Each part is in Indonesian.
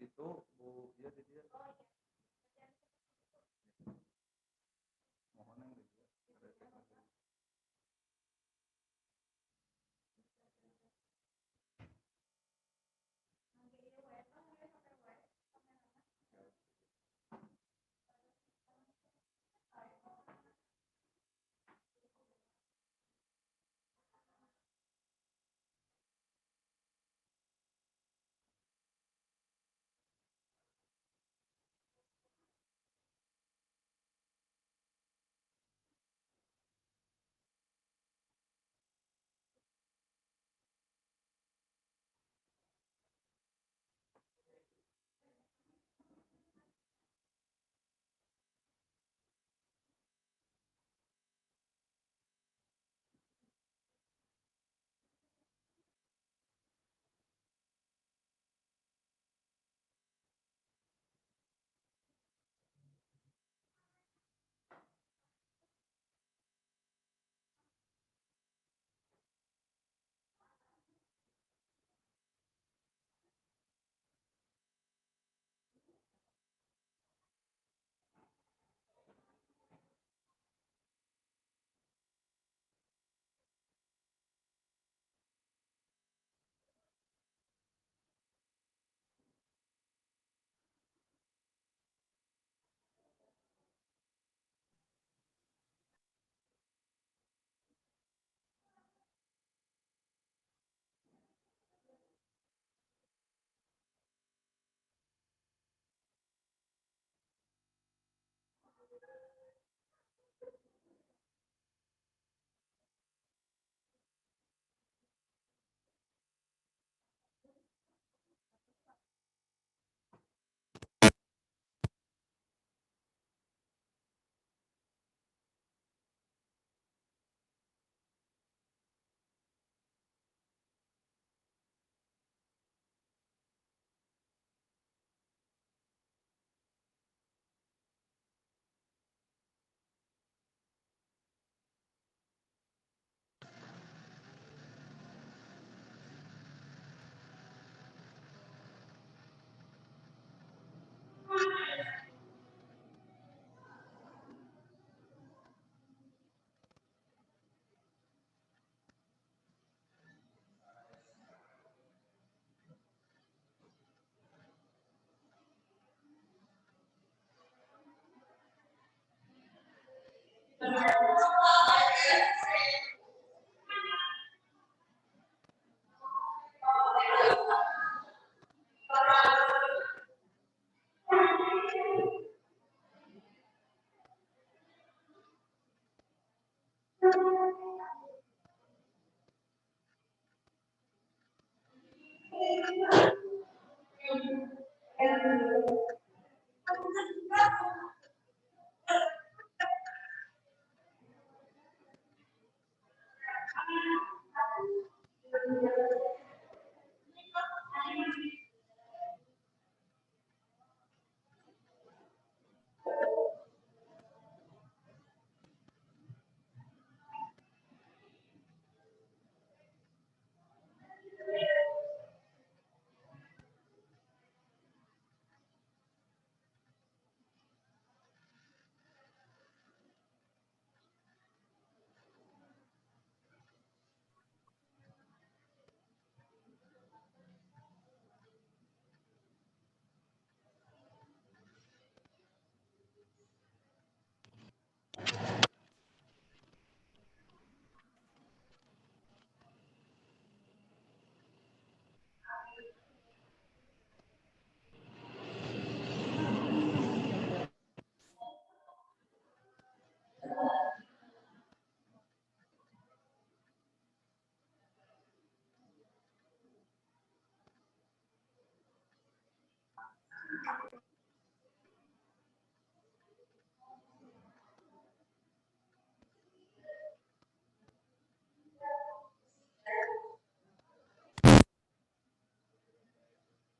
itu Bu dia di dia mohon yang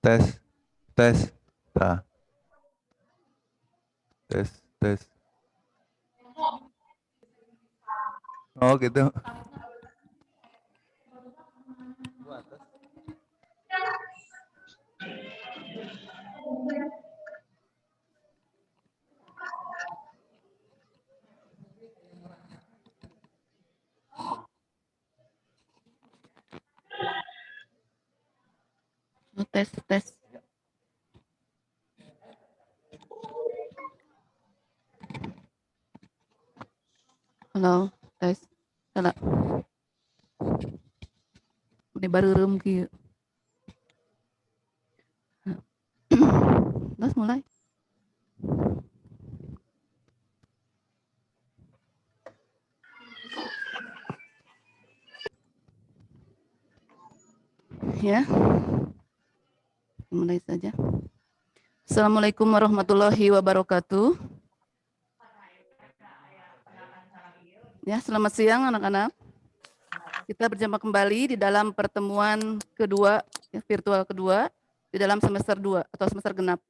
tes tes nah, tes oh gitu. Tes, tes. Halo, tes. Salah. Ini baru room kieu. Terus mulai. Ya. Mulai saja. Assalamualaikum warahmatullahi wabarakatuh. Ya, selamat siang anak-anak. Kita berjumpa kembali di dalam pertemuan kedua, ya, virtual kedua, di dalam semester 2 atau semester genap.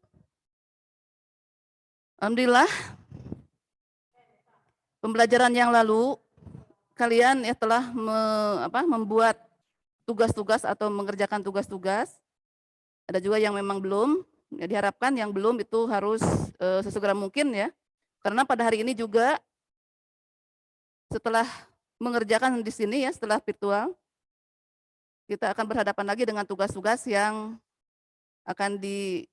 Alhamdulillah, pembelajaran yang lalu, kalian ya telah membuat tugas-tugas atau mengerjakan tugas-tugas. Ada juga yang memang belum, ya, diharapkan yang belum itu harus sesegera mungkin ya. Karena pada hari ini juga setelah mengerjakan di sini ya, setelah virtual, kita akan berhadapan lagi dengan tugas-tugas yang akan di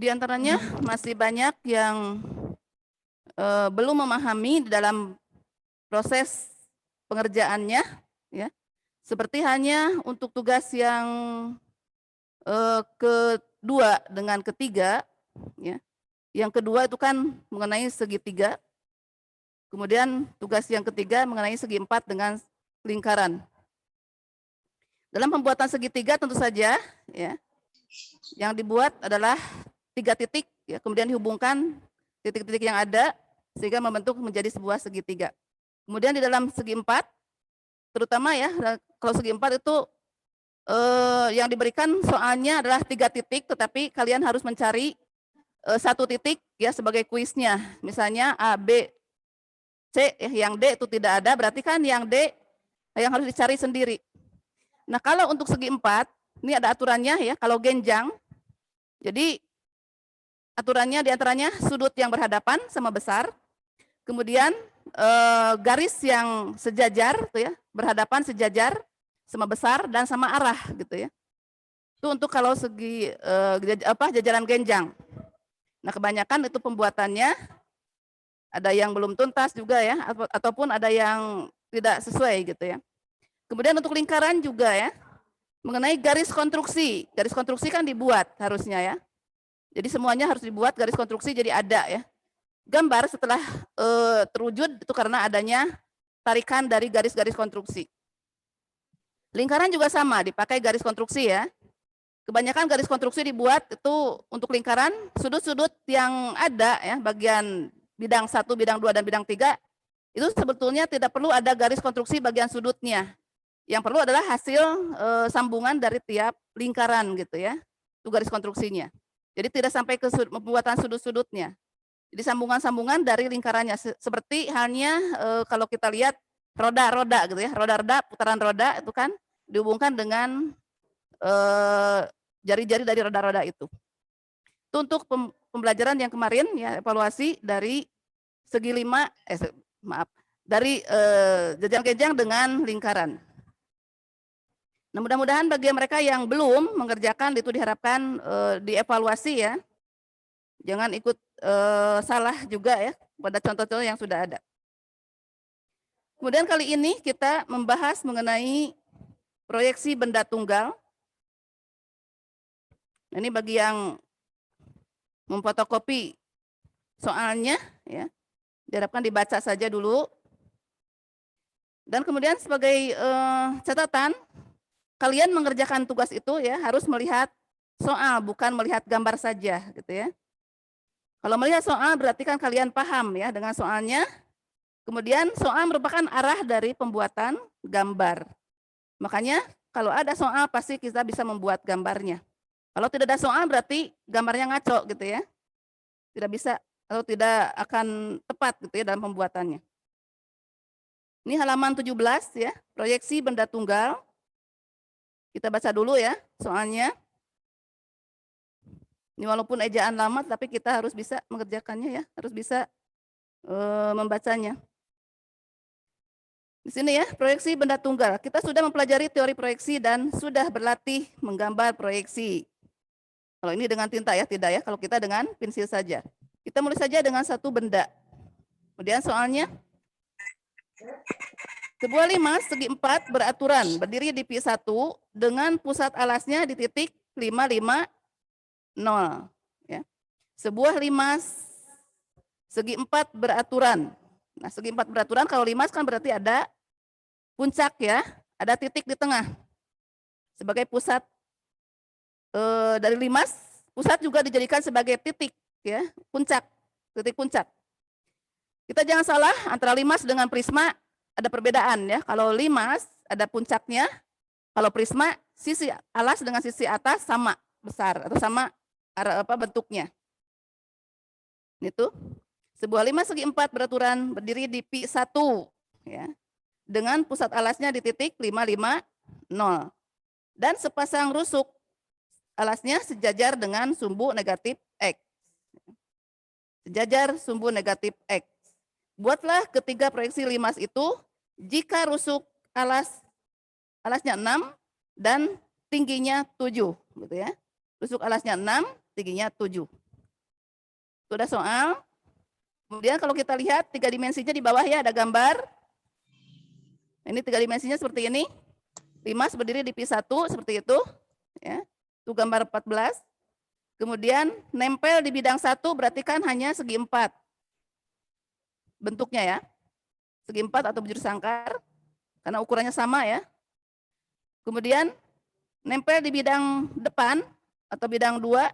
antaranya masih banyak yang belum memahami di dalam proses pengerjaannya, ya. Seperti hanya untuk tugas yang kedua dengan ketiga, ya. Yang kedua itu kan mengenai segitiga, kemudian tugas yang ketiga mengenai segi empat dengan lingkaran. Dalam pembuatan segitiga tentu saja, ya, yang dibuat adalah 3 titik, ya, kemudian dihubungkan titik-titik yang ada sehingga membentuk menjadi sebuah segitiga. Kemudian di dalam segi empat, terutama ya, kalau segi empat itu yang diberikan soalnya adalah 3 titik, tetapi kalian harus mencari 1 titik ya sebagai kuisnya. Misalnya A, B, C, yang D itu tidak ada, berarti kan yang D yang harus dicari sendiri. Nah, kalau untuk segi empat, ini ada aturannya ya, kalau genjang, jadi aturannya diantaranya sudut yang berhadapan sama besar, kemudian garis yang sejajar, tuh ya, berhadapan sejajar sama besar dan sama arah, gitu ya. Itu untuk kalau segi jajaran genjang. Nah, kebanyakan itu pembuatannya ada yang belum tuntas juga ya, ataupun ada yang tidak sesuai gitu ya. Kemudian untuk lingkaran juga ya, mengenai garis konstruksi. Garis konstruksi kan dibuat harusnya ya. Jadi semuanya harus dibuat garis konstruksi jadi ada ya. Gambar setelah terwujud itu karena adanya tarikan dari garis-garis konstruksi. Lingkaran juga sama, dipakai garis konstruksi ya. Kebanyakan garis konstruksi dibuat itu untuk lingkaran, sudut-sudut yang ada ya, bagian bidang 1, bidang 2, dan bidang 3, itu sebetulnya tidak perlu ada garis konstruksi bagian sudutnya. Yang perlu adalah hasil sambungan dari tiap lingkaran gitu ya, itu garis konstruksinya. Jadi tidak sampai ke pembuatan sudut-sudutnya. Jadi sambungan-sambungan dari lingkarannya, seperti halnya kalau kita lihat roda-roda gitu ya, roda-roda, putaran roda itu kan dihubungkan dengan jari-jari dari roda-roda itu. Itu untuk pembelajaran yang kemarin ya, evaluasi dari segi dari jajaran genjang dengan lingkaran. Nah, mudah-mudahan bagi mereka yang belum mengerjakan itu diharapkan dievaluasi ya. Jangan ikut salah juga ya pada contoh-contoh yang sudah ada. Kemudian kali ini kita membahas mengenai proyeksi benda tunggal. Nah, ini bagi yang memfotokopi soalnya ya, diharapkan dibaca saja dulu. Dan kemudian sebagai catatan, kalian mengerjakan tugas itu ya harus melihat soal, bukan melihat gambar saja gitu ya. Kalau melihat soal berarti kan kalian paham ya dengan soalnya, Kemudian soal merupakan arah dari pembuatan gambar. Makanya kalau ada soal pasti kita bisa membuat gambarnya. Kalau tidak ada soal berarti gambarnya ngaco gitu ya. Tidak bisa atau tidak akan tepat gitu ya dalam pembuatannya. Ini halaman 17 ya, proyeksi benda tunggal. Kita baca dulu ya soalnya. Ini walaupun ejaan lama tapi kita harus bisa mengerjakannya ya, harus bisa membacanya. Di sini ya, proyeksi benda tunggal. Kita sudah mempelajari teori proyeksi dan sudah berlatih menggambar proyeksi. Kalau ini dengan tinta ya, tidak ya. Kalau kita dengan pensil saja. Kita mulai saja dengan satu benda. Kemudian soalnya, sebuah limas segi 4 beraturan, berdiri di P1 dengan pusat alasnya di titik 550. Ya. Sebuah limas segi 4 beraturan. Nah, segi 4 beraturan, kalau limas kan berarti ada puncak ya, ada titik di tengah. Sebagai pusat dari limas, pusat juga dijadikan sebagai titik ya, puncak, titik puncak. Kita jangan salah, antara limas dengan prisma ada perbedaan ya. Kalau limas ada puncaknya, kalau prisma sisi alas dengan sisi atas sama besar atau sama bentuknya. Itu sebuah limas segi 4 beraturan berdiri di P1 ya, dengan pusat alasnya di titik 550 dan sepasang rusuk alasnya sejajar dengan sumbu negatif X. Sejajar sumbu negatif X. Buatlah ketiga proyeksi limas itu jika rusuk alasnya 6 dan tingginya 7 gitu ya. Rusuk alasnya 6, tingginya 7. Itu ada soal. Kemudian kalau kita lihat 3 dimensinya di bawah ya ada gambar. Ini 3 dimensinya seperti ini. Limas berdiri di P1 seperti itu ya. Itu gambar 14. Kemudian nempel di bidang 1 berarti kan hanya segi 4. Bentuknya ya. Segi 4 atau bujur sangkar karena ukurannya sama ya. Kemudian nempel di bidang depan atau bidang 2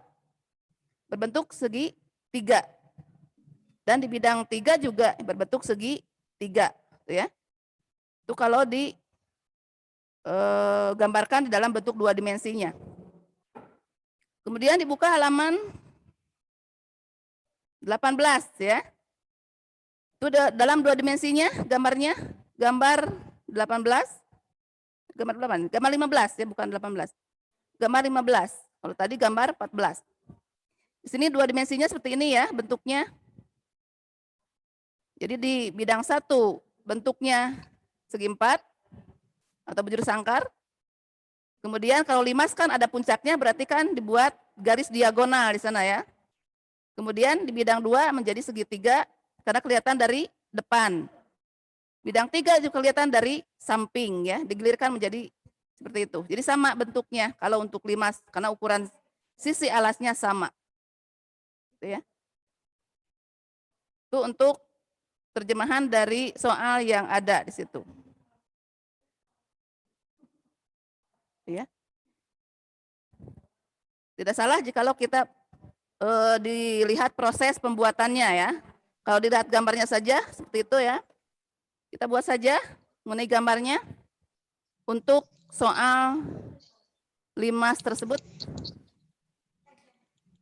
berbentuk segi 3. Dan di bidang 3 juga berbentuk segi 3 ya. Itu kalau digambarkan di dalam bentuk 2 dimensinya. Kemudian dibuka halaman 18 ya. Itu dalam 2 dimensinya gambarnya, gambar 18, gambar 15 ya, bukan 18. Gambar 15. Kalau tadi gambar 14. Di sini 2 dimensinya seperti ini ya bentuknya. Jadi di bidang 1 bentuknya segi 4 atau bujur sangkar. Kemudian kalau limas kan ada puncaknya berarti kan dibuat garis diagonal di sana ya. Kemudian di bidang 2 menjadi segi 3 karena kelihatan dari depan. Bidang 3 juga kelihatan dari samping ya, digelirkan menjadi seperti itu. Jadi sama bentuknya kalau untuk limas karena ukuran sisi alasnya sama. Gitu ya. Itu untuk terjemahan dari soal yang ada di situ. Ya. Tidak salah jikalau kita dilihat proses pembuatannya ya. Kalau dilihat gambarnya saja seperti itu ya. Kita buat saja mengenai gambarnya untuk soal limas tersebut.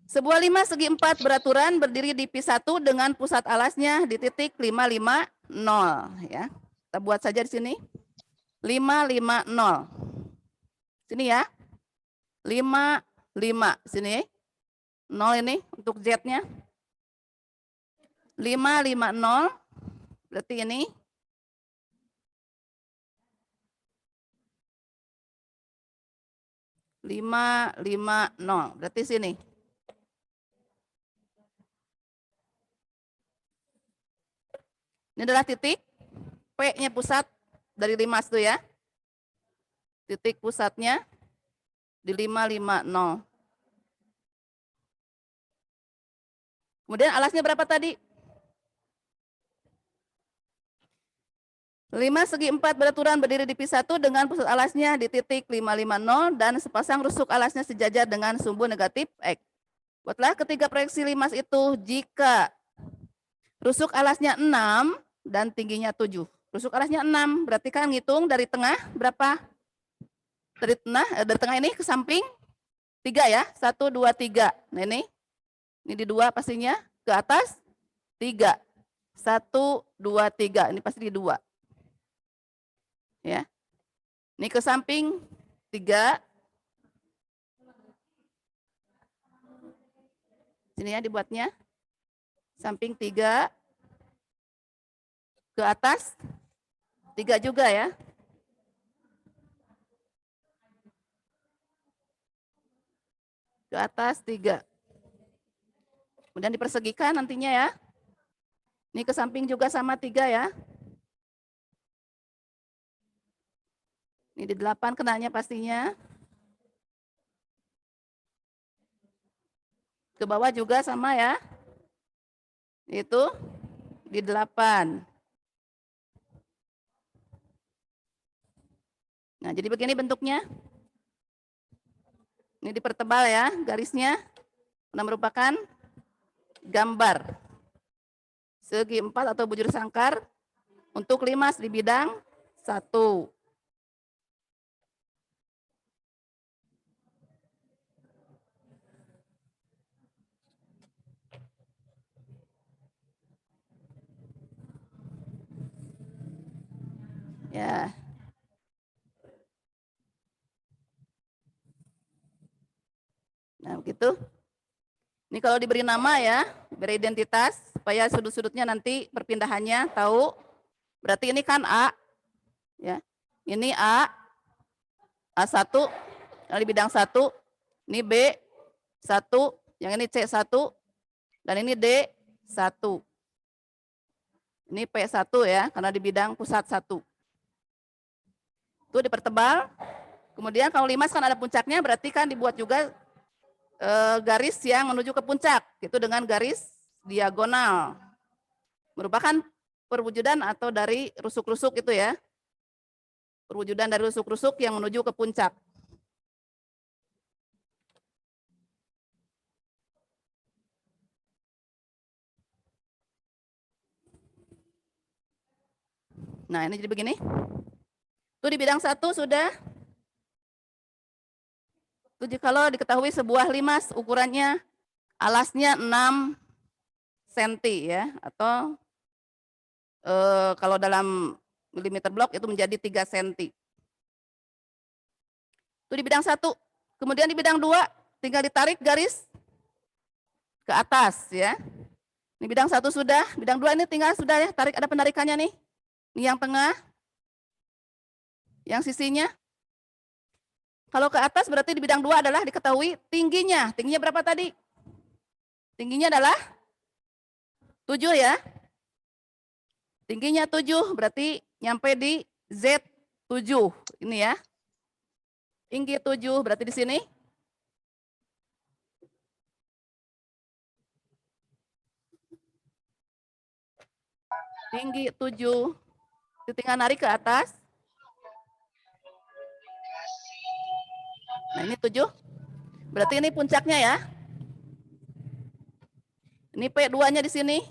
Sebuah limas segi 4 beraturan berdiri di P1 dengan pusat alasnya di titik 550 ya. Kita buat saja di sini. 550. Sini ya. 55 sini. 0 ini untuk Z-nya. 550 berarti ini. Berarti sini. Ini adalah titik P-nya pusat dari limas itu ya. Titik pusatnya di 550. Kemudian alasnya berapa tadi? 5 segi 4 beraturan berdiri di P1 dengan pusat alasnya di titik 550 dan sepasang rusuk alasnya sejajar dengan sumbu negatif X. Buatlah ketiga proyeksi limas itu jika rusuk alasnya 6 dan tingginya 7. Rusuk alasnya 6, berarti kan ngitung dari tengah berapa? Dari tengah ini ke samping 3 ya, 1, 2, 3. Nah ini di 2 pastinya, ke atas 3. 1, 2, 3, ini pasti di 2. Ya. Ini ke samping 3. Sini ya dibuatnya. Samping 3. Ke atas 3 juga ya. Ke atas 3. Kemudian dipersegikan nantinya ya. Ini ke samping juga sama 3 ya. Ini di 8 kenanya pastinya. Ke bawah juga sama ya. Itu di 8. Nah, jadi begini bentuknya. Ini dipertebal ya garisnya. Nah, merupakan gambar segi 4 atau bujur sangkar untuk limas di bidang 1. Ya. Nah, begitu. Ini kalau diberi nama ya, beri identitas supaya sudut-sudutnya nanti perpindahannya tahu. Berarti ini kan A. Ya. Ini A1 di bidang 1, ini B1, yang ini C1 dan ini D1. Ini P1 ya, karena di bidang pusat 1. Itu dipertebal. Kemudian kalau limas kan ada puncaknya, berarti kan dibuat juga garis yang menuju ke puncak, itu dengan garis diagonal. Merupakan perwujudan atau dari rusuk-rusuk itu ya. Perwujudan dari rusuk-rusuk yang menuju ke puncak. Nah, ini jadi begini. Itu di bidang 1 sudah. Itu kalau diketahui sebuah limas ukurannya alasnya 6 cm ya, atau kalau dalam milimeter blok itu menjadi 3 cm. Itu di bidang 1. Kemudian di bidang 2 tinggal ditarik garis ke atas ya. Ini bidang 1 sudah, bidang 2 ini tinggal sudah ya, tarik, ada penarikannya nih. Ini yang tengah, yang sisinya. Kalau ke atas berarti di bidang 2 adalah diketahui tingginya. Tingginya berapa tadi? Tingginya adalah 7 ya. Tingginya 7 berarti nyampe di Z7. Ini ya. Tinggi 7 berarti di sini. Tinggi 7. Tinggal narik ke atas. Nah, ini 7. Berarti ini puncaknya ya. Ini P2-nya di sini.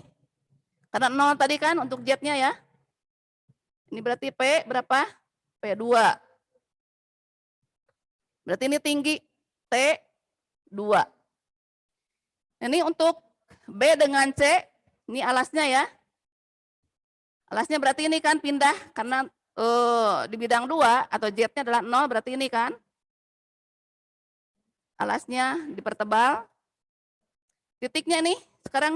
Karena 0 tadi kan untuk Z-nya ya. Ini berarti P berapa? P2. Berarti ini tinggi T2. Ini untuk B dengan C, ini alasnya ya. Alasnya berarti ini kan pindah karena di bidang 2 atau Z-nya adalah 0, berarti ini kan. Alasnya dipertebal. Titiknya nih, sekarang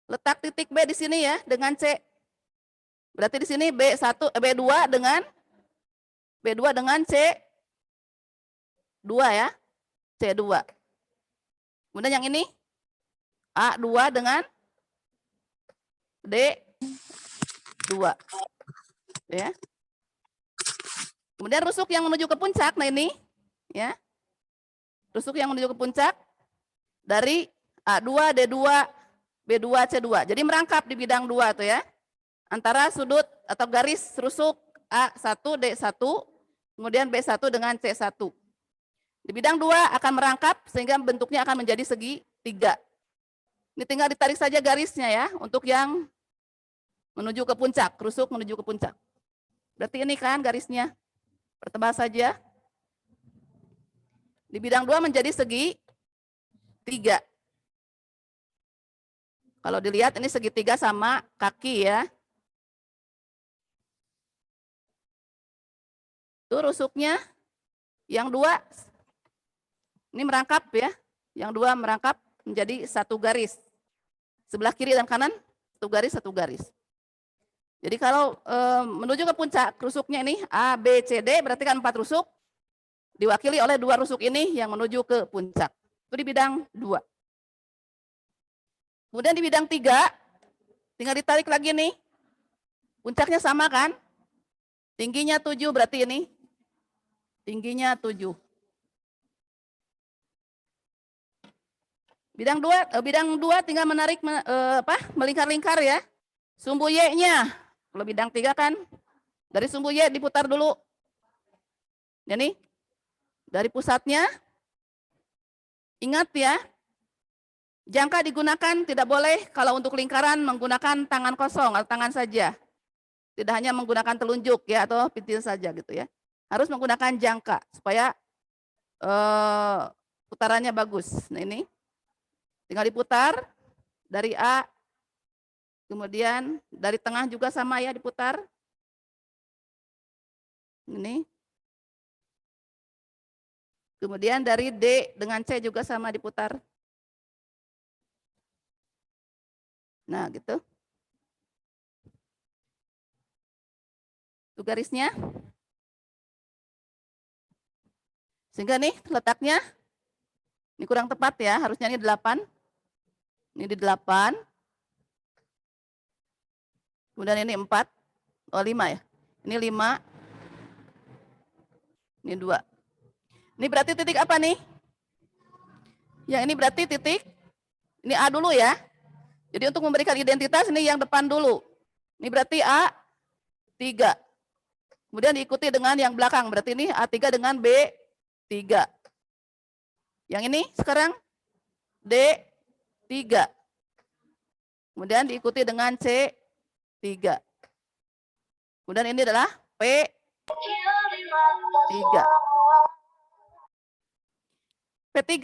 letak titik B di sini ya dengan C. Berarti di sini B2 dengan C2 ya. C2. Kemudian yang ini A2 dengan D2. Ya. Kemudian rusuk yang menuju ke puncak, nah ini ya. Rusuk yang menuju ke puncak dari A2, D2, B2, C2. Jadi merangkap di bidang 2 tuh ya. Antara sudut atau garis rusuk A1, D1, kemudian B1 dengan C1. Di bidang 2 akan merangkap sehingga bentuknya akan menjadi segi 3. Ini tinggal ditarik saja garisnya ya untuk yang menuju ke puncak, rusuk menuju ke puncak. Berarti ini kan garisnya. Pertebal saja. Di bidang 2 menjadi segi 3. Kalau dilihat ini segitiga sama kaki ya. Itu rusuknya. Yang 2 ini merangkap ya. Yang 2 merangkap menjadi satu garis. Sebelah kiri dan kanan satu garis, satu garis. Jadi kalau menuju ke puncak rusuknya ini A, B, C, D berarti kan 4 rusuk. Diwakili oleh 2 rusuk ini yang menuju ke puncak. Itu di bidang 2. Kemudian di bidang 3 tinggal ditarik lagi nih. Puncaknya sama kan? Tingginya 7 berarti ini. Tingginya 7. Bidang 2 tinggal menarik melingkar-lingkar ya. Sumbu Y-nya. Kalau bidang 3 kan dari sumbu Y diputar dulu. Jadi dari pusatnya ingat ya. Jangka digunakan tidak boleh kalau untuk lingkaran menggunakan tangan kosong atau tangan saja. Tidak hanya menggunakan telunjuk ya atau pintil saja gitu ya. Harus menggunakan jangka supaya putarannya bagus. Nah ini tinggal diputar dari A, kemudian dari tengah juga sama ya diputar. Ini. Kemudian dari D dengan C juga sama diputar. Nah gitu. Itu garisnya. Sehingga nih letaknya ini kurang tepat ya, harusnya ini 8. Ini di 8. Kemudian ini 4. Oh 5 ya. Ini 5. Ini 2. Ini berarti titik apa nih? Yang ini berarti titik. Ini A dulu ya. Jadi untuk memberikan identitas ini yang depan dulu. Ini berarti A3. Kemudian diikuti dengan yang belakang. Berarti ini A3 dengan B3. Yang ini sekarang D3. Kemudian diikuti dengan C3. Kemudian ini adalah P3. P3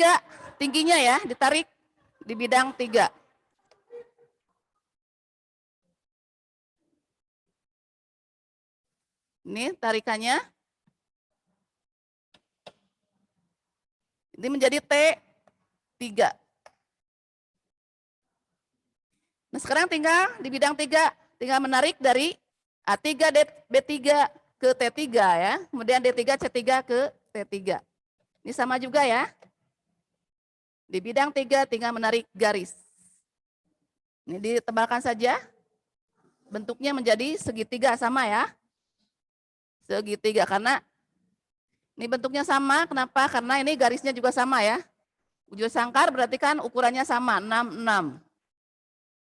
tingginya ya ditarik di bidang 3. Ini tarikannya. Ini menjadi T3. Nah sekarang tinggal di bidang 3, tinggal menarik dari A3 B3 ke T3 ya. Kemudian D3 C3 ke T3. Ini sama juga ya. Di bidang 3 tinggal menarik garis. Ini ditebalkan saja. Bentuknya menjadi segitiga sama ya. Segitiga karena ini bentuknya sama. Kenapa? Karena ini garisnya juga sama ya. Ujung sangkar berarti kan ukurannya sama 66.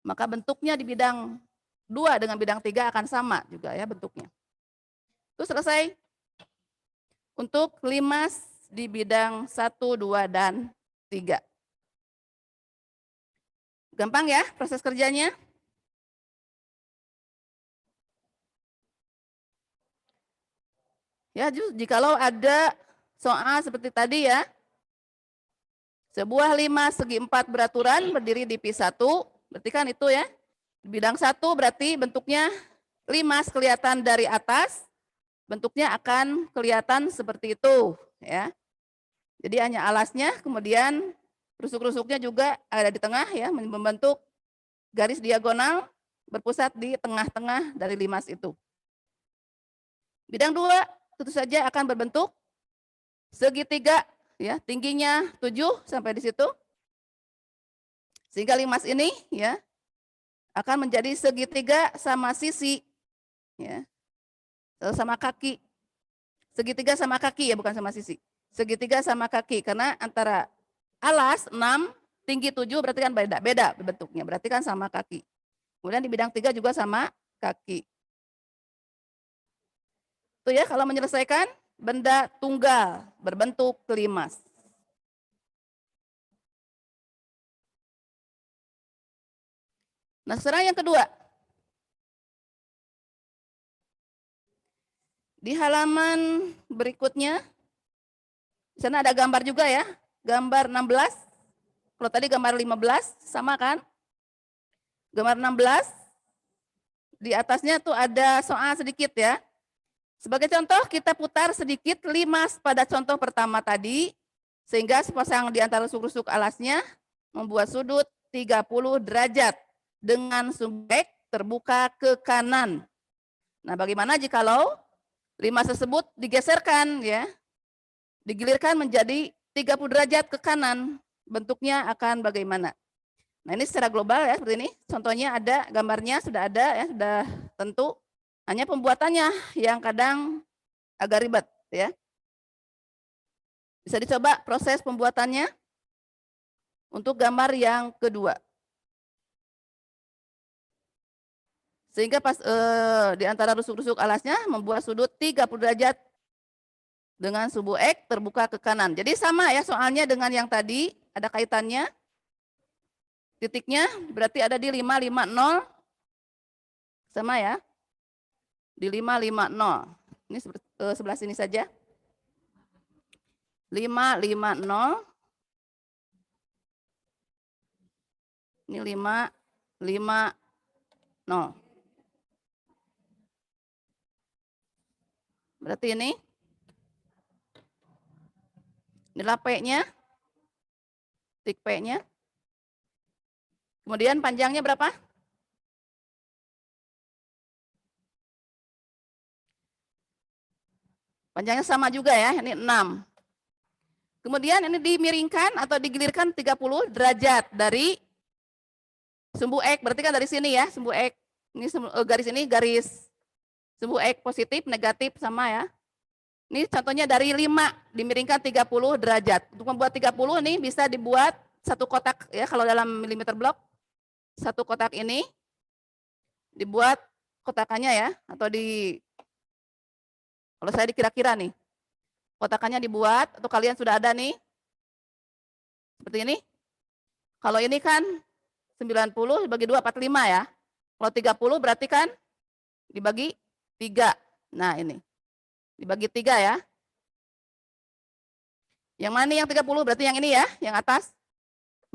Maka bentuknya di bidang 2 dengan bidang 3 akan sama juga ya bentuknya. Itu selesai untuk limas di bidang 1, 2, dan 3. Gampang ya proses kerjanya. Ya, jikalau ada soal seperti tadi ya. Sebuah limas segi 4 beraturan berdiri di P1, berarti kan itu ya. Di bidang 1 berarti bentuknya limas kelihatan dari atas, bentuknya akan kelihatan seperti itu ya. Jadi hanya alasnya, kemudian rusuk-rusuknya juga ada di tengah ya, membentuk garis diagonal berpusat di tengah-tengah dari limas itu. Bidang 2 tentu saja akan berbentuk segitiga ya, tingginya 7 sampai di situ. Sehingga limas ini ya akan menjadi segitiga sama sisi ya. Sama kaki. Segitiga sama kaki ya, bukan sama sisi. Segitiga sama kaki karena antara alas 6, tinggi 7 berarti kan beda bentuknya. Berarti kan sama kaki. Kemudian di bidang 3 juga sama kaki. Itu ya kalau menyelesaikan benda tunggal berbentuk limas. Nah, sekarang yang kedua. Di halaman berikutnya, di sana ada gambar juga ya, gambar 16. Kalau tadi gambar 15, sama kan? Gambar 16, di atasnya tuh ada soal sedikit ya. Sebagai contoh, kita putar sedikit 5 pada contoh pertama tadi, sehingga sepasang di antara rusuk-rusuk alasnya membuat sudut 30 derajat dengan sumber terbuka ke kanan. Nah, bagaimana jikalau 5 tersebut digeserkan ya, digilirkan menjadi 30 derajat ke kanan, bentuknya akan bagaimana? Nah, ini secara global ya, seperti ini. Contohnya ada, gambarnya sudah ada ya, sudah tentu. Hanya pembuatannya yang kadang agak ribet ya. Bisa dicoba proses pembuatannya untuk gambar yang kedua. Sehingga pas di antara rusuk-rusuk alasnya membuat sudut 30 derajat dengan sumbu X terbuka ke kanan. Jadi sama ya soalnya dengan yang tadi, ada kaitannya. Titiknya berarti ada di 550. Sama ya. Di 550. Ini sebelah sini saja. 550. Ini 550. Berarti ini inilah P-nya. Titik P-nya. Kemudian panjangnya berapa? Panjangnya sama juga ya, ini 6. Kemudian ini dimiringkan atau digilirkan 30 derajat dari sumbu X, berarti kan dari sini ya, sumbu X. Ini garis sumbu X positif, negatif sama ya. Ini contohnya dari 5 dimiringkan 30 derajat. Untuk membuat 30 nih bisa dibuat satu kotak ya, kalau dalam milimeter blok. Satu kotak ini dibuat kotakannya ya, atau kalau saya dikira-kira nih, kotakannya dibuat, atau kalian sudah ada nih, seperti ini. Kalau ini kan 90 dibagi 2, 45 ya. Kalau 30 berarti kan dibagi 3. Nah ini, dibagi 3 ya. Yang mana yang 30? Berarti yang ini ya, yang atas.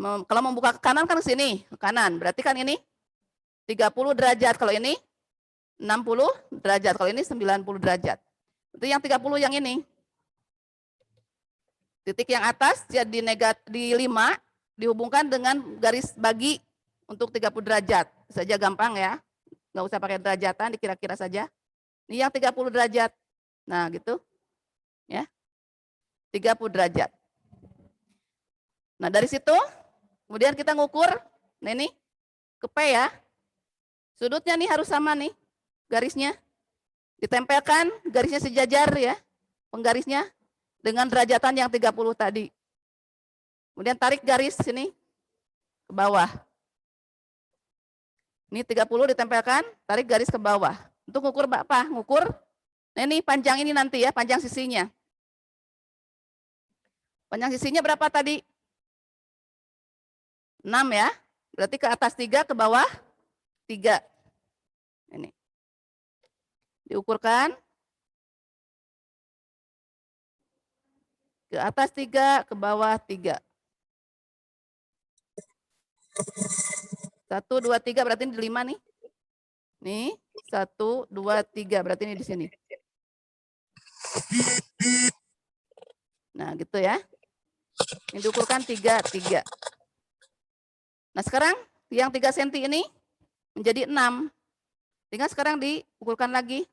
Kalau membuka ke kanan kan ke sini, ke kanan. Berarti kan ini 30 derajat. Kalau ini 60 derajat. Kalau ini 90 derajat. Berarti yang 30 yang ini. Titik yang atas jadi di 5 dihubungkan dengan garis bagi untuk 30 derajat. Saja gampang ya. Nggak usah pakai derajatan, dikira-kira saja. Ini yang 30 derajat. Nah, gitu. Ya. 30 derajat. Nah, dari situ kemudian kita ngukur, nah ini ke P ya. Sudutnya nih harus sama nih garisnya. Ditempelkan garisnya sejajar ya, penggarisnya dengan derajatan yang 30 tadi. Kemudian tarik garis sini ke bawah. Ini 30 ditempelkan, tarik garis ke bawah. Untuk ngukur apa? Ngukur, nah ini panjang ini nanti ya, panjang sisinya. Panjang sisinya berapa tadi? 6 ya. Berarti ke atas 3, ke bawah 3. Ini. Diukurkan. Ke atas 3, ke bawah 3. 1, 2, 3 berarti ini 5 nih. Nih, 1, 2, 3 berarti ini di sini. Nah, gitu ya. Ini diukurkan 3, 3. Nah, sekarang yang 3 cm ini menjadi 6. Tinggal sekarang diukurkan lagi.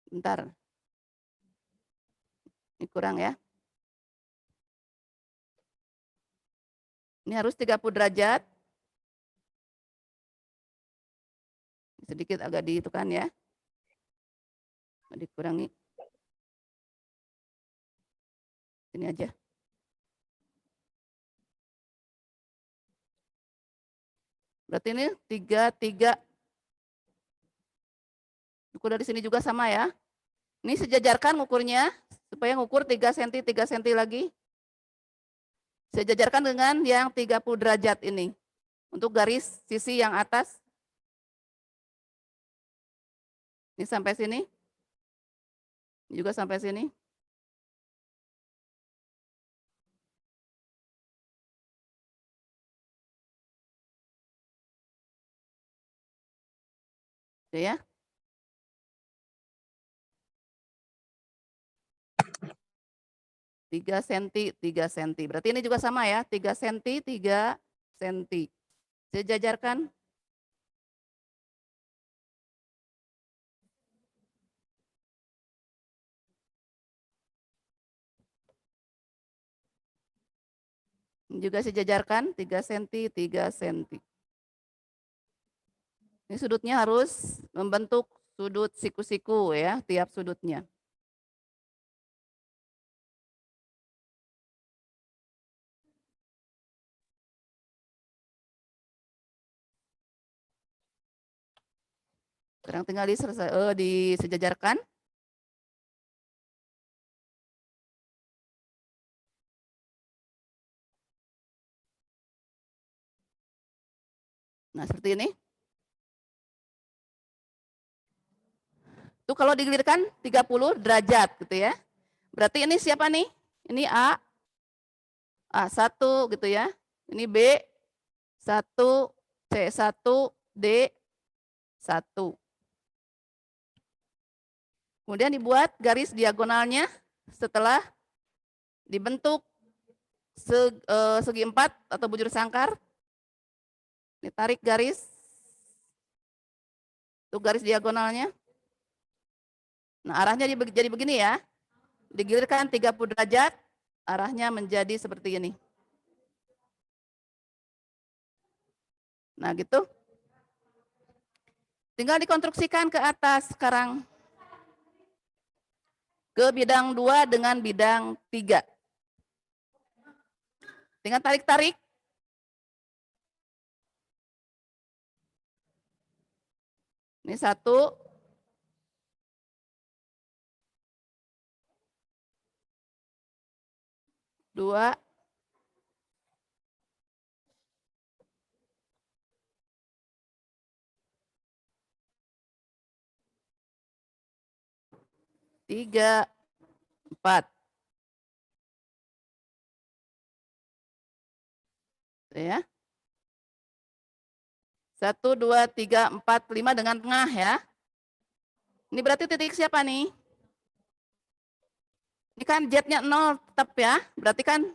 Bentar. Ini kurang ya. Ini harus 30 derajat. Sedikit agak dihitungkan ya. Dikurangi. Ini aja. Berarti ini 3, 3. Ukur dari sini juga sama ya. Ini sejajarkan ukurnya supaya ngukur 3 cm, 3 cm lagi. Sejajarkan dengan yang 30 derajat ini. Untuk garis sisi yang atas Ini sampai sini. Juga sampai sini. Oke ya. Tiga senti, 3 senti. Berarti ini juga sama ya, 3 senti, 3 senti. Sejajarkan. Juga sejajarkan 3 senti, 3 senti. Ini sudutnya harus membentuk sudut siku-siku ya, tiap sudutnya. Sekarang tinggal disejajarkan. Nah, seperti ini. Itu kalau digilirkan 30 derajat gitu ya. Berarti ini siapa nih? Ini A1 gitu ya. Ini B1, C1, D1. Kemudian dibuat garis diagonalnya setelah dibentuk segi 4 atau bujur sangkar. Ini tarik garis. Itu garis diagonalnya. Nah, arahnya jadi begini ya. Digilirkan 30 derajat, arahnya menjadi seperti ini. Nah, gitu. Tinggal dikonstruksikan ke atas sekarang. Ke bidang 2 dengan bidang 3. Tinggal tarik-tarik. Ini 1. 2. 3, 4. Ya. 1, 2, 3, 4, 5 dengan tengah ya. Ini berarti titik siapa nih? Ini kan Z-nya 0 tetap ya. Berarti kan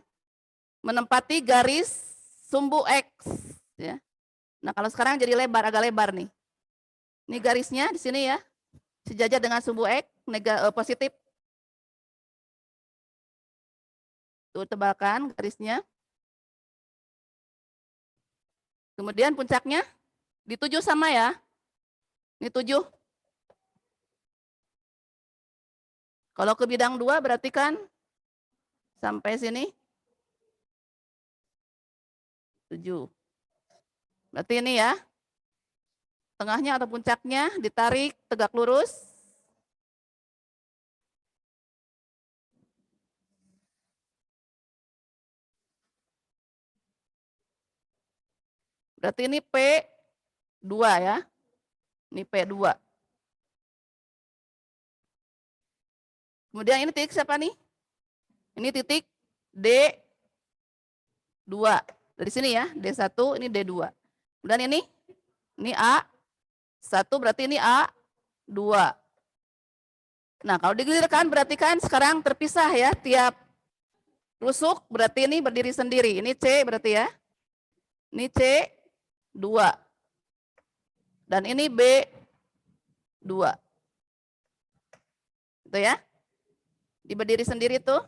menempati garis sumbu X ya. Nah, kalau sekarang jadi lebar, agak lebar nih. Ini garisnya di sini ya. Sejajar dengan sumbu X positif. Tuh, tebalkan garisnya. Kemudian puncaknya dituju sama ya. Ini 7. Kalau ke bidang 2 berarti kan sampai sini 7. Berarti ini ya. Tengahnya atau puncaknya ditarik tegak lurus. Berarti ini P2 ya. Ini P2. Kemudian ini titik siapa nih? Ini titik D2. Dari sini ya, D1, ini D2. Kemudian ini A1, berarti ini A2. Nah, kalau digilirkan berarti kan sekarang terpisah ya, tiap rusuk berarti ini berdiri sendiri. Ini C berarti ya. Ini C2. Dan ini B2. Itu ya. Berdiri sendiri tuh.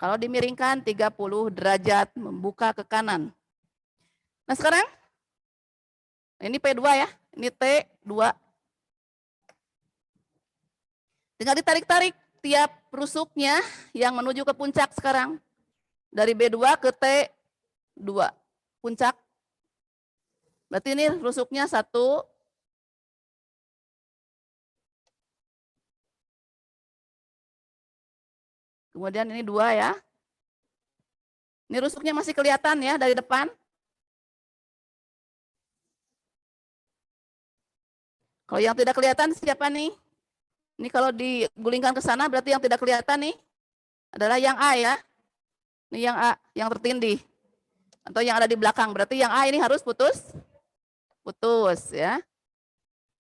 Kalau dimiringkan 30 derajat membuka ke kanan. Nah, sekarang ini P2 ya. Ini T2. Tinggal ditarik-tarik tiap rusuknya yang menuju ke puncak sekarang. Dari B2 ke T2. Puncak. Berarti ini rusuknya 1, 2. Kemudian ini 2 ya. Ini rusuknya masih kelihatan ya dari depan. Kalau yang tidak kelihatan siapa nih? Ini kalau digulingkan ke sana berarti yang tidak kelihatan nih adalah yang A ya. Ini yang A, yang tertindih. Atau yang ada di belakang. Berarti yang A ini harus putus. Putus ya.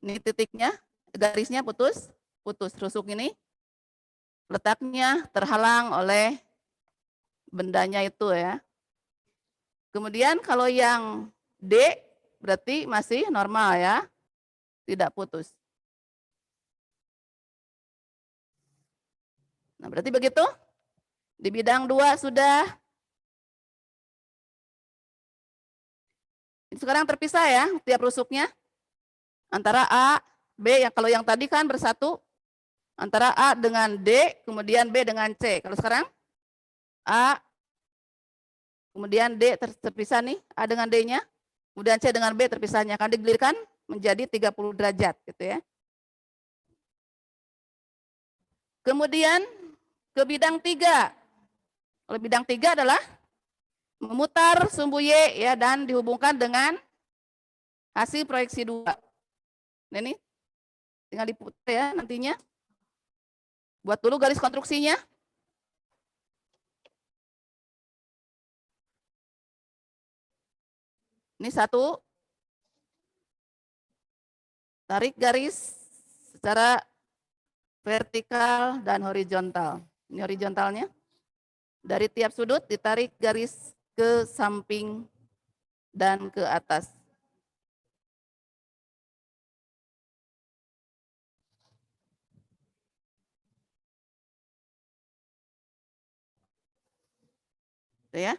Ini titiknya, garisnya putus. Putus. Rusuk ini letaknya terhalang oleh bendanya itu ya. Kemudian kalau yang D berarti masih normal ya. Tidak putus. Nah, berarti begitu. Di bidang 2 sudah. Sekarang terpisah ya tiap rusuknya. Antara A, B, yang kalau yang tadi kan bersatu. Antara A dengan D, kemudian B dengan C. Kalau sekarang A, kemudian D terpisah nih, A dengan D-nya. Kemudian C dengan B terpisahnya. Akan digelirkan menjadi 30 derajat gitu ya. Kemudian ke bidang 3. Kalau bidang 3 adalah memutar sumbu Y ya dan dihubungkan dengan hasil proyeksi 2. Nah, ini tinggal diputar ya nantinya. Buat dulu garis konstruksinya. Ini satu. Tarik garis secara vertikal dan horizontal. Ini horizontalnya. Dari tiap sudut ditarik garis ke samping dan ke atas. Itu ya.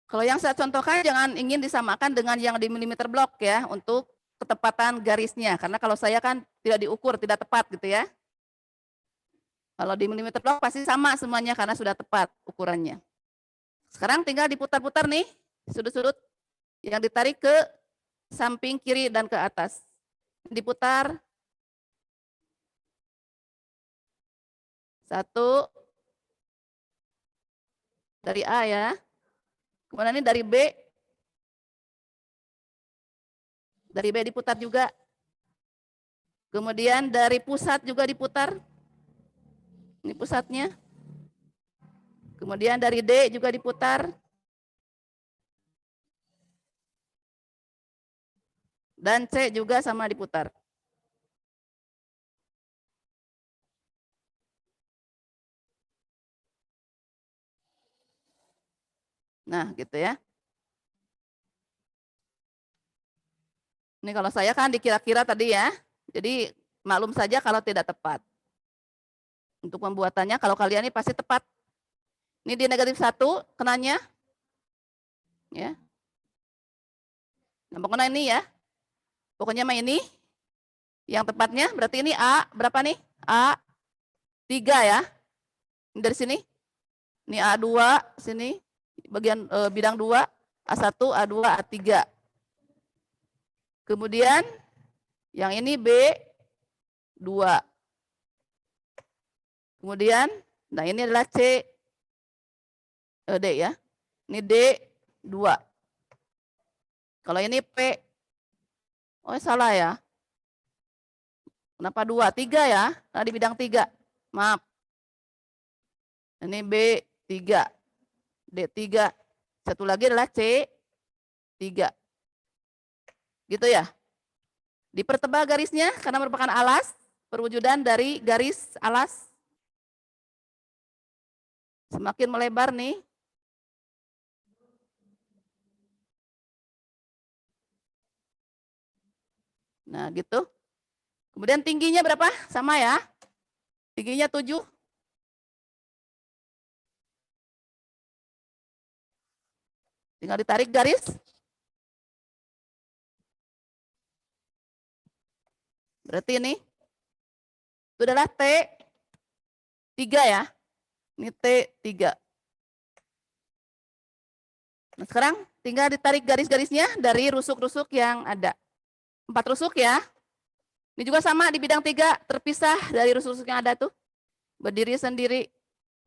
Kalau yang saya contohkan jangan ingin disamakan dengan yang di milimeter blok ya untuk ketepatan garisnya. Karena kalau saya kan tidak diukur, tidak tepat gitu ya. Kalau di milimeter blok pasti sama semuanya karena sudah tepat ukurannya. Sekarang tinggal diputar-putar nih sudut-sudut yang ditarik ke samping kiri dan ke atas. Diputar. 1 dari A ya. Kemudian ini dari B. Dari B diputar juga. Kemudian dari pusat juga diputar. Ini pusatnya. Kemudian dari D juga diputar. Dan C juga sama diputar. Nah, gitu ya. Ini kalau saya kan dikira-kira tadi ya. Jadi maklum saja kalau tidak tepat. Untuk pembuatannya kalau kalian ini pasti tepat. Ini di negatif 1 kenanya. Ya. Nah, pokoknya ini ya. Pokoknya mah ini. Yang tepatnya berarti ini A berapa nih? A 3 ya. Ini dari sini. Ini A2 sini. Bagian bidang 2. A1, A2, A3. Kemudian yang ini B2. Kemudian, nah ini adalah D ya. Ini D2. Kalau ini P. Oh salah ya. Kenapa 2? 3 ya. Nah di bidang 3. Maaf. Ini B3. D3. Satu lagi adalah C3. Gitu ya. Dipertebal garisnya karena merupakan alas. Perwujudan dari garis alas. Semakin melebar nih. Nah gitu. Kemudian tingginya berapa? Sama ya. Tingginya 7. Tinggal ditarik garis. Berarti ini. Itu adalah T3 ya. Ini T3. Nah sekarang tinggal ditarik garis-garisnya dari rusuk-rusuk yang ada. 4 rusuk ya. Ini juga sama di bidang 3 terpisah dari rusuk-rusuk yang ada tuh. Berdiri sendiri.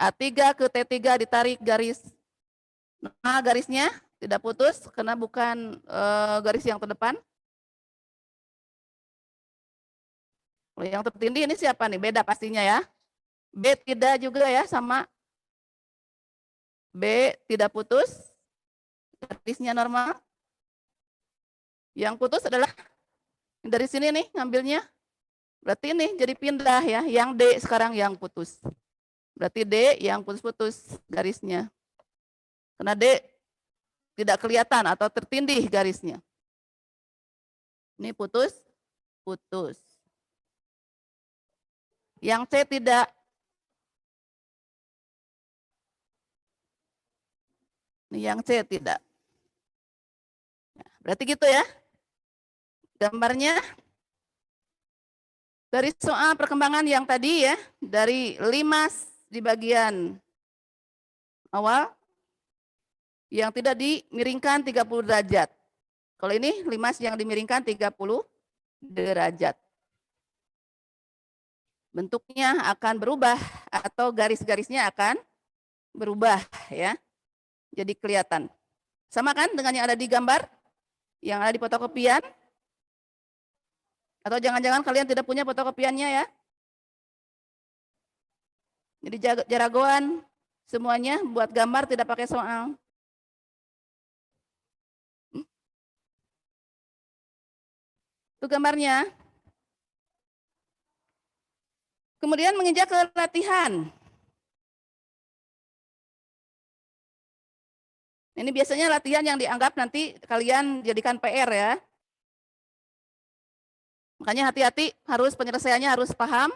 A3 ke T3 ditarik garis. Nah garisnya Tidak putus karena bukan garis yang terdepan. Kalau yang tertindih ini siapa nih? Beda pastinya ya. B tidak juga ya, sama. B tidak putus, garisnya normal. Yang putus adalah dari sini nih ngambilnya. Berarti ini jadi pindah ya, yang D sekarang yang putus. Berarti D yang putus-putus garisnya. Karena D tidak kelihatan atau tertindih garisnya. Ini putus, putus. Yang C tidak. Ini yang C tidak. Berarti gitu ya. Gambarnya dari soal perkembangan yang tadi ya, dari 5 di bagian awal yang tidak dimiringkan 30 derajat. Kalau ini 5 yang dimiringkan 30 derajat. Bentuknya akan berubah atau garis-garisnya akan berubah ya. Jadi kelihatan. Sama kan dengan yang ada di gambar? Yang ada di fotokopian? Atau jangan-jangan kalian tidak punya fotokopiannya ya? Jadi jaragoan semuanya buat gambar tidak pakai soal. Itu gambarnya. Kemudian menginjak ke latihan. Ini biasanya latihan yang dianggap nanti kalian jadikan PR ya. Makanya hati-hati, harus penyelesaiannya harus paham.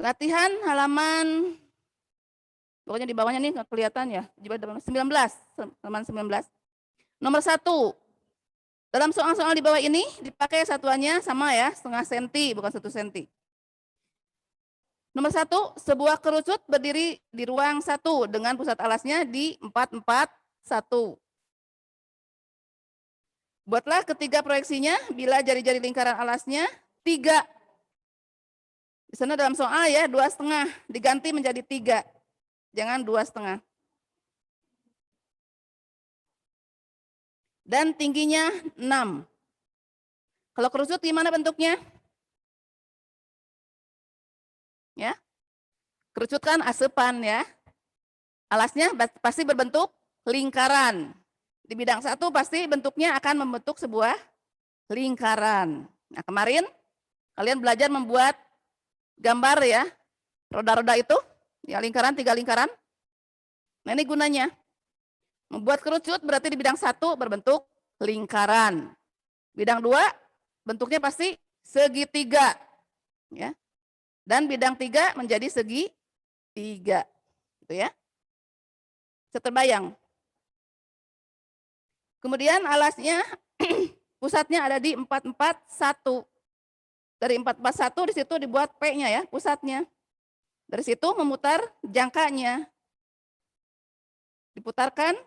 Latihan halaman, pokoknya di bawahnya nih nggak kelihatan ya, 19, halaman 19. Nomor 1, dalam soal-soal di bawah ini dipakai satuannya sama ya, setengah senti bukan 1 senti. Nomor 1, sebuah kerucut berdiri di ruang 1 dengan pusat alasnya di 441. Buatlah ketiga proyeksinya bila jari-jari lingkaran alasnya 3. Di sana dalam soal ya 2,5 diganti menjadi 3. Jangan 2,5. Dan tingginya 6. Kalau kerucut gimana bentuknya? Ya. Kerucut kan asepan ya. Alasnya pasti berbentuk lingkaran. Di bidang 1 pasti bentuknya akan membentuk sebuah lingkaran. Nah, kemarin kalian belajar membuat gambar ya. Roda-roda itu, ya lingkaran, 3 lingkaran. Nah, ini gunanya. Membuat kerucut berarti di bidang 1 berbentuk lingkaran. Bidang 2 bentuknya pasti segitiga. Ya. Dan bidang 3 menjadi segitiga. Gitu ya. Bisa terbayang. Kemudian alasnya pusatnya ada di 441. Dari 441 di situ dibuat P-nya ya, pusatnya. Dari situ memutar jangkanya. Diputarkan.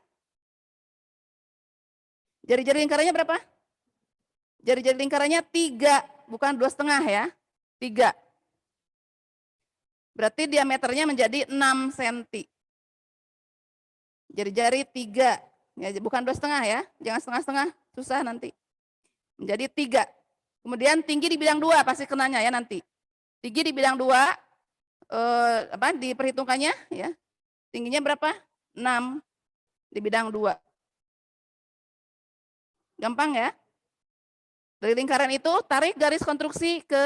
Jari-jari lingkarannya berapa? Jari-jari lingkarannya 3, bukan 2,5 ya. 3. Berarti diameternya menjadi 6 cm. Jari-jari 3, ya, bukan 2,5 ya. Jangan setengah-setengah, susah nanti. Menjadi 3. Kemudian tinggi di bidang 2 pasti kenanya ya nanti. Tinggi di bidang 2 diperhitungkannya ya. Tingginya berapa? 6 di bidang 2. Gampang ya. Dari lingkaran itu tarik garis konstruksi ke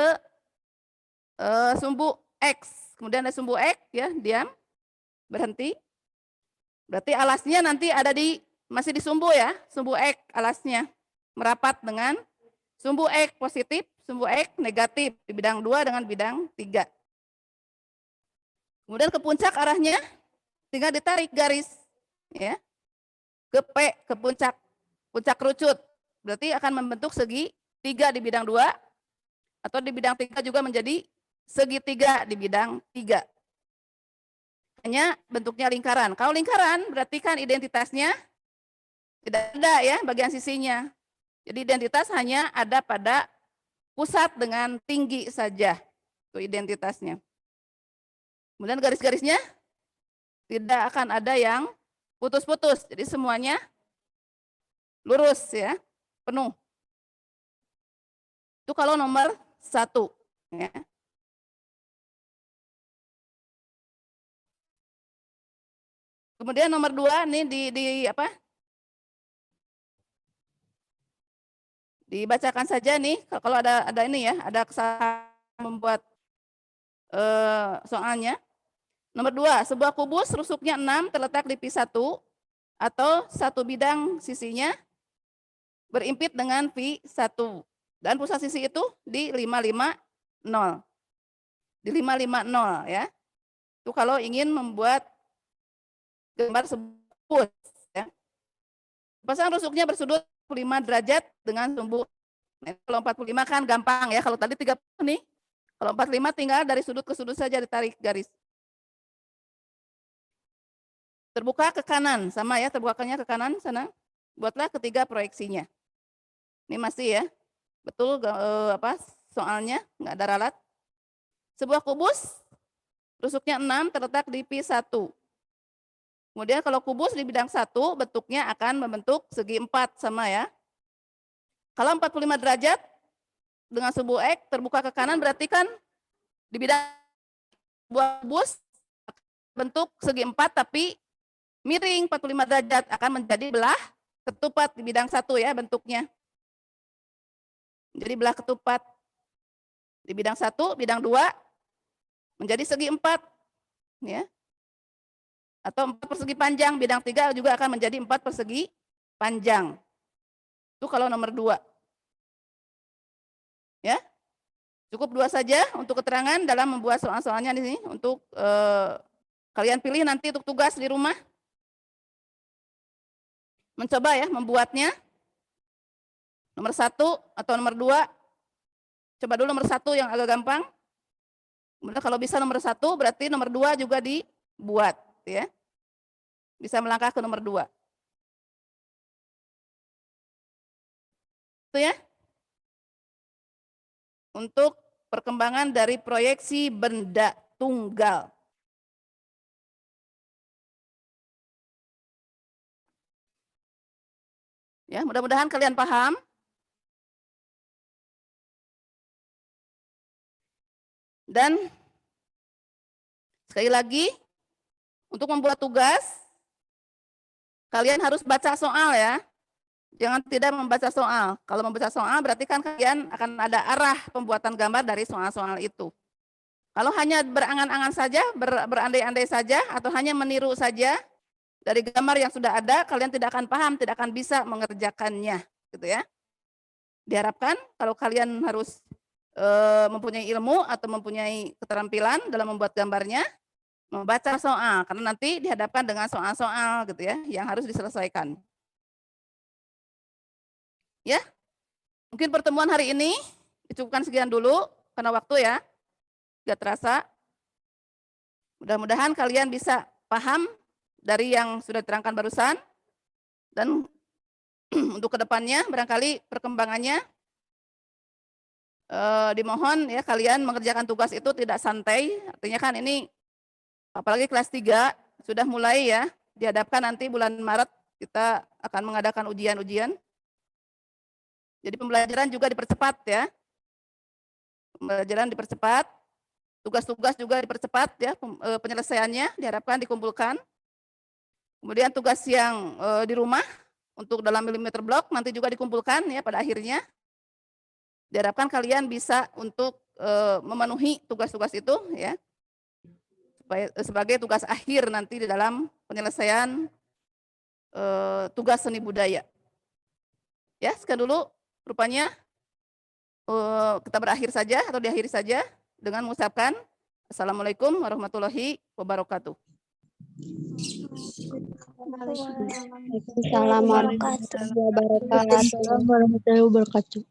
sumbu X. Kemudian ada sumbu X ya, diam. Berhenti. Berarti alasnya nanti ada masih di sumbu ya, sumbu X alasnya. Merapat dengan sumbu X positif, sumbu X negatif di bidang 2 dengan bidang 3. Kemudian ke puncak arahnya tinggal ditarik garis ya. Ke P, ke puncak kerucut. Berarti akan membentuk segitiga di bidang 2 atau di bidang 3 juga menjadi segitiga di bidang 3. Hanya bentuknya lingkaran. Kalau lingkaran berarti kan identitasnya tidak ada ya bagian sisinya. Jadi identitas hanya ada pada pusat dengan tinggi saja. Itu identitasnya. Kemudian garis-garisnya tidak akan ada yang putus-putus. Jadi semuanya lurus ya, penuh. Itu kalau nomor 1. Ya. Kemudian nomor 2 nih di apa? Dibacakan saja nih kalau ada ini ya, ada kesalahan membuat soalnya. Nomor 2, sebuah kubus rusuknya 6 terletak di Pi 1 atau satu bidang sisinya berimpit dengan Pi 1 dan pusat sisi itu di 550. Di 550 ya. Itu kalau ingin membuat gambar sebuah kubus ya. Pasang rusuknya bersudut 45 derajat dengan sumbu. Nah, kalau 45 kan gampang ya. Kalau tadi 30 nih. Kalau 45 tinggal dari sudut ke sudut saja ditarik garis. Terbuka ke kanan, sama ya, terbukanya ke kanan sana. Buatlah ketiga proyeksinya. Ini masih ya, betul apa soalnya, nggak ada ralat. Sebuah kubus, rusuknya 6 terletak di Pi 1. Kemudian kalau kubus di bidang 1, bentuknya akan membentuk segi 4, sama ya. Kalau 45 derajat, dengan sumbu X terbuka ke kanan, berarti kan di bidang sebuah kubus bentuk segi 4, tapi miring 45 derajat akan menjadi belah ketupat di bidang 1 ya bentuknya. Jadi belah ketupat di bidang 1, bidang 2 menjadi segi 4 ya. Atau 4 persegi panjang, bidang 3 juga akan menjadi 4 persegi panjang. Itu kalau nomor 2. Ya. Cukup 2 saja untuk keterangan dalam membuat soal-soalnya di sini untuk kalian pilih nanti untuk tugas di rumah. Mencoba ya membuatnya. Nomor 1 atau nomor 2. Coba dulu nomor 1 yang agak gampang. Kemudian kalau bisa nomor 1 berarti nomor 2 juga dibuat ya. Bisa melangkah ke nomor 2. Itu ya. Untuk perkembangan dari proyeksi benda tunggal. Ya, mudah-mudahan kalian paham. Dan sekali lagi, untuk membuat tugas, kalian harus baca soal ya. Jangan tidak membaca soal. Kalau membaca soal berarti kan kalian akan ada arah pembuatan gambar dari soal-soal itu. Kalau hanya berangan-angan saja, berandai-andai saja, atau hanya meniru saja dari gambar yang sudah ada, kalian tidak akan paham, tidak akan bisa mengerjakannya. Gitu ya. Diharapkan kalau kalian harus mempunyai ilmu atau mempunyai keterampilan dalam membuat gambarnya, membaca soal, karena nanti dihadapkan dengan soal-soal gitu ya, yang harus diselesaikan. Ya, mungkin pertemuan hari ini dicukupkan sekian dulu, karena waktu ya, gak terasa. Mudah-mudahan kalian bisa paham dari yang sudah diterangkan barusan, dan untuk kedepannya barangkali perkembangannya dimohon ya kalian mengerjakan tugas itu tidak santai, artinya kan ini apalagi kelas 3 sudah mulai ya, dihadapkan nanti bulan Maret kita akan mengadakan ujian-ujian. Jadi pembelajaran juga dipercepat ya. Pembelajaran dipercepat, tugas-tugas juga dipercepat ya, penyelesaiannya diharapkan dikumpulkan. Kemudian tugas yang di rumah untuk dalam milimeter blok nanti juga dikumpulkan ya pada akhirnya. Diharapkan kalian bisa untuk memenuhi tugas-tugas itu ya, sebagai tugas akhir nanti di dalam penyelesaian tugas seni budaya. Ya, sekian dulu rupanya kita berakhir saja atau diakhiri saja dengan mengucapkan Assalamualaikum warahmatullahi wabarakatuh. Assalamualaikum warahmatullahi wabarakatuh.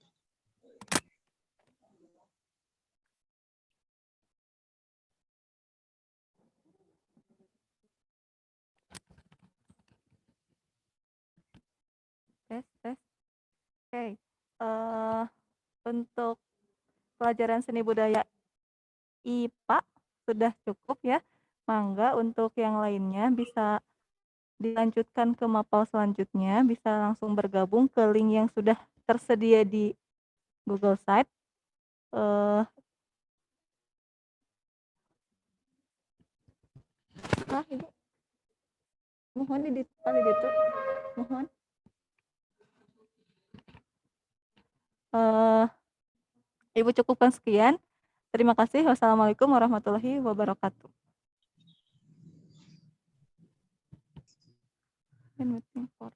Tes, tes. Oke. Untuk pelajaran seni budaya IPA sudah cukup ya. Mangga untuk yang lainnya bisa dilanjutkan ke mapel selanjutnya, bisa langsung bergabung ke link yang sudah tersedia di Google Site. Eh, Ibu, mohon itu, mohon. Ibu cukupkan sekian. Terima kasih. Wassalamualaikum warahmatullahi wabarakatuh. Meeting for